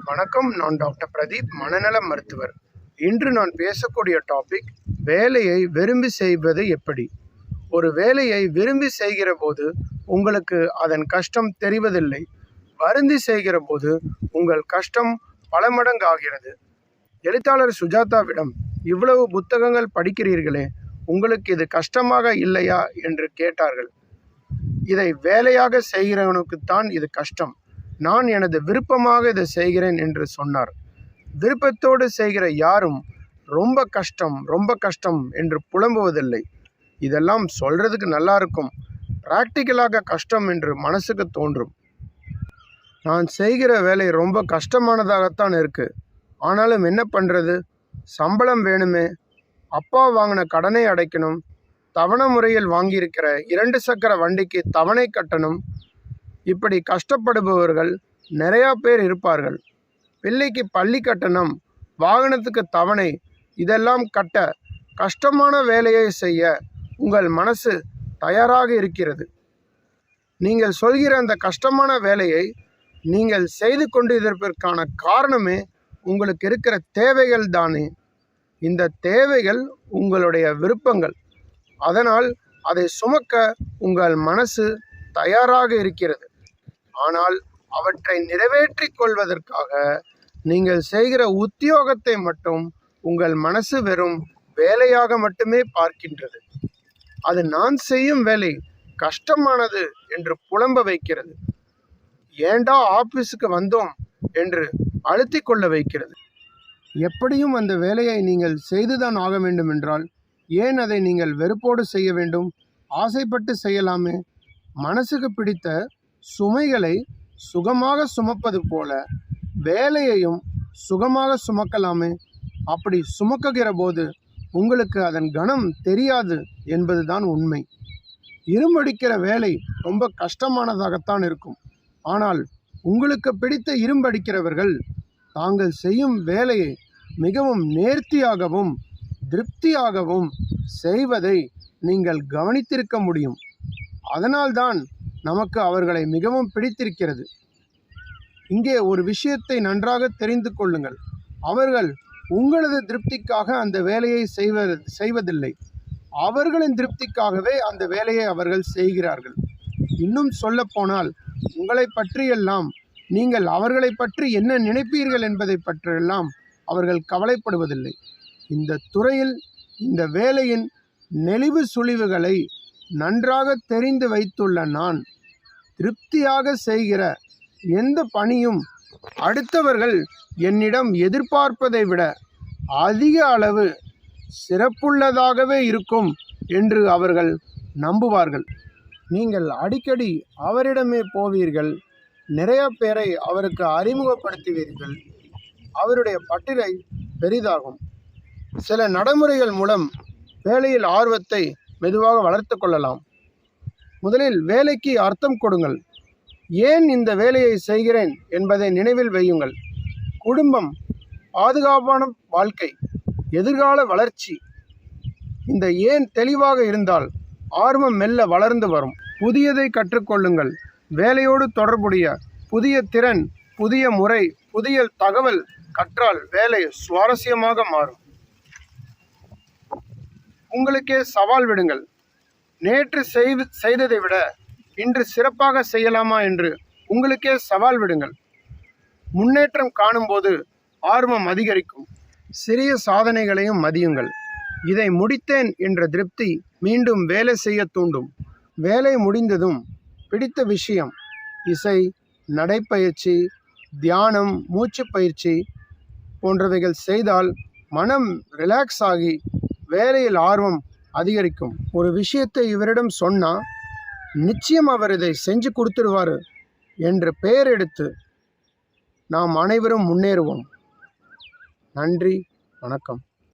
வணக்கம். நான் டாக்டர் பிரதீப், மனநல மருத்துவர். இன்று நான் பேசக்கூடிய டாபிக், வேலையை விரும்பி செய்வது எப்படி. ஒரு வேலையை விரும்பி செய்கிற போது உங்களுக்கு அதன் கஷ்டம் தெரிவதில்லை. வருந்தி செய்கிற போது உங்கள் கஷ்டம் பல மடங்கு ஆகிறது. எழுத்தாளர் சுஜாதாவிடம், இவ்வளவு புத்தகங்கள் படிக்கிறீர்களே, உங்களுக்கு இது கஷ்டமாக இல்லையா என்று கேட்டார்கள். இதை வேலையாக செய்கிறவனுக்குத்தான் இது கஷ்டம். நான் எனது விருப்பமாக இதை செய்கிறேன் என்று சொன்னார். விருப்பத்தோடு செய்கிற யாரும் ரொம்ப கஷ்டம் என்று புலம்புவதில்லை. இதெல்லாம் சொல்கிறதுக்கு நல்லா இருக்கும், ப்ராக்டிக்கலாக கஷ்டம் என்று மனசுக்கு தோன்றும். நான் செய்கிற வேலை ரொம்ப கஷ்டமானதாகத்தான் இருக்குது. ஆனாலும் என்ன பண்ணுறது, சம்பளம் வேணுமே, அப்பா வாங்கின கடனை அடைக்கணும், தவணை முறையில் வாங்கியிருக்கிற 2 சக்கர வண்டிக்கு தவணை கட்டணும். இப்படி கஷ்டப்படுபவர்கள் நிறையா பேர் இருப்பார்கள். பிள்ளைக்கு பள்ளி கட்டணம், வாகனத்துக்கு தவணை, இதெல்லாம் கட்ட கஷ்டமான வேலையை செய்ய உங்கள் மனசு தயாராக இருக்கிறது. நீங்கள் சொல்கிற அந்த கஷ்டமான வேலையை நீங்கள் செய்து கொண்டிருப்பதற்கான காரணமே உங்களுக்கு இருக்கிற தேவைகள் தானே. இந்த தேவைகள் உங்களுடைய விருப்பங்கள். அதனால் அதை சுமக்க உங்கள் மனசு தயாராக இருக்கிறது. ஆனால் அவற்றை நிறைவேற்றிக் கொள்வதற்காக நீங்கள் செய்கிற உத்தியோகத்தை மட்டும் உங்கள் மனசு வெறும் வேலையாக மட்டுமே பார்க்கின்றது. அது நான் செய்யும் வேலை கஷ்டமானது என்று புலம்ப வைக்கிறது. ஏண்டா ஆபீஸுக்கு வந்தோம் என்று அழுத்தி கொள்ள வைக்கிறது. எப்படியும் அந்த வேலையை நீங்கள் செய்துதான் ஆக வேண்டும் என்றால் ஏன் அதை நீங்கள் வெறுப்போடு செய்ய வேண்டும்? ஆசைப்பட்டு செய்யலாமே. மனசுக்கு பிடித்த சுமைகளை சுகமாக சுமப்பது போல வேலையையும் சுகமாக சுமக்கலாமே. அப்படி சுமக்குகிற போது உங்களுக்கு அதன் கணம் தெரியாது என்பதுதான் உண்மை. இரும்படிக்கிற வேலை ரொம்ப கஷ்டமானதாகத்தான் இருக்கும். ஆனால் உங்களுக்கு பிடித்த இரும்படிக்கிறவர்கள் தாங்கள் செய்யும் வேலையை மிகவும் நேர்த்தியாகவும் திருப்தியாகவும் செய்வதை நீங்கள் கவனித்திருக்க முடியும். அதனால்தான் நமக்கு அவர்களை மிகவும் பிடித்திருக்கிறது. இங்கே ஒரு விஷயத்தை நன்றாக தெரிந்து கொள்ளுங்கள். அவர்கள் உங்களது திருப்திக்காக அந்த வேலையை செய்வதில்லை. அவர்களின் திருப்திக்காகவே அந்த வேலையை அவர்கள் செய்கிறார்கள். இன்னும் சொல்ல போனால், உங்களை பற்றியெல்லாம், நீங்கள் அவர்களை பற்றி என்ன நினைப்பீர்கள் என்பதை பற்றியெல்லாம் அவர்கள் கவலைப்படுவதில்லை. இந்த துறையில் இந்த வேலையின் நெளிவு சுழிவுகளை நன்றாக தெரிந்து வைத்துள்ள நான், திருப்தியாக செய்கிற எந்த பணியும் அடுத்தவர்கள் என்னிடம் எதிர்பார்ப்பதை விட அதிக அளவு சிறப்புள்ளதாகவே இருக்கும் என்று அவர்கள் நம்புவார்கள். நீங்கள் அடிக்கடி அவரிடமே போவீர்கள், நிறைய பேரை அவருக்கு அறிமுகப்படுத்துவீர்கள். அவருடைய பட்டியலை பெரிதாகும். சில நடைமுறைகள் மூலம் வேலையில் ஆர்வத்தை மெதுவாக வளர்த்து கொள்ளலாம். முதலில் வேலைக்கு அர்த்தம் கொடுங்கள். ஏன் இந்த வேலையை செய்கிறேன் என்பதை நினைவில் வையுங்கள். குடும்பம், பாதுகாப்பான வாழ்க்கை, எதிர்கால வளர்ச்சி. இந்த ஏன் தெளிவாக இருந்தால் ஆர்வம் மெல்ல வளர்ந்து வரும். புதியதை கற்றுக்கொள்ளுங்கள். வேலையோடு தொடர்புடைய புதிய திறன், புதிய முறை, புதிய தகவல் கற்றால் வேலை சுவாரஸ்யமாக மாறும். உங்களுக்கே சவால் விடுங்கள். நேற்று செய்ததை விட இன்று சிறப்பாக செய்யலாமா என்று உங்களுக்கே சவால் விடுங்கள். முன்னேற்றம் காணும்போது ஆர்வம் அதிகரிக்கும். சிறிய சாதனைகளையும் மதியுங்கள். இதை முடித்தேன் என்ற திருப்தி மீண்டும் வேலை செய்ய தூண்டும். வேலை முடிந்ததும் பிடித்த விஷயம், இசை, நடைப்பயிற்சி, தியானம், மூச்சு பயிற்சி போன்றவைகள் செய்தால் மனம் ரிலாக்ஸ் ஆகி வேலையில் ஆர்வம் அதிகரிக்கும். ஒரு விஷயத்தை இவரிடம் சொன்னால் நிச்சயம் அவர் இதை செஞ்சு கொடுத்துருவார் என்று பெயர் எடுத்து நாம் அனைவரும் முன்னேறுவோம். நன்றி, வணக்கம்.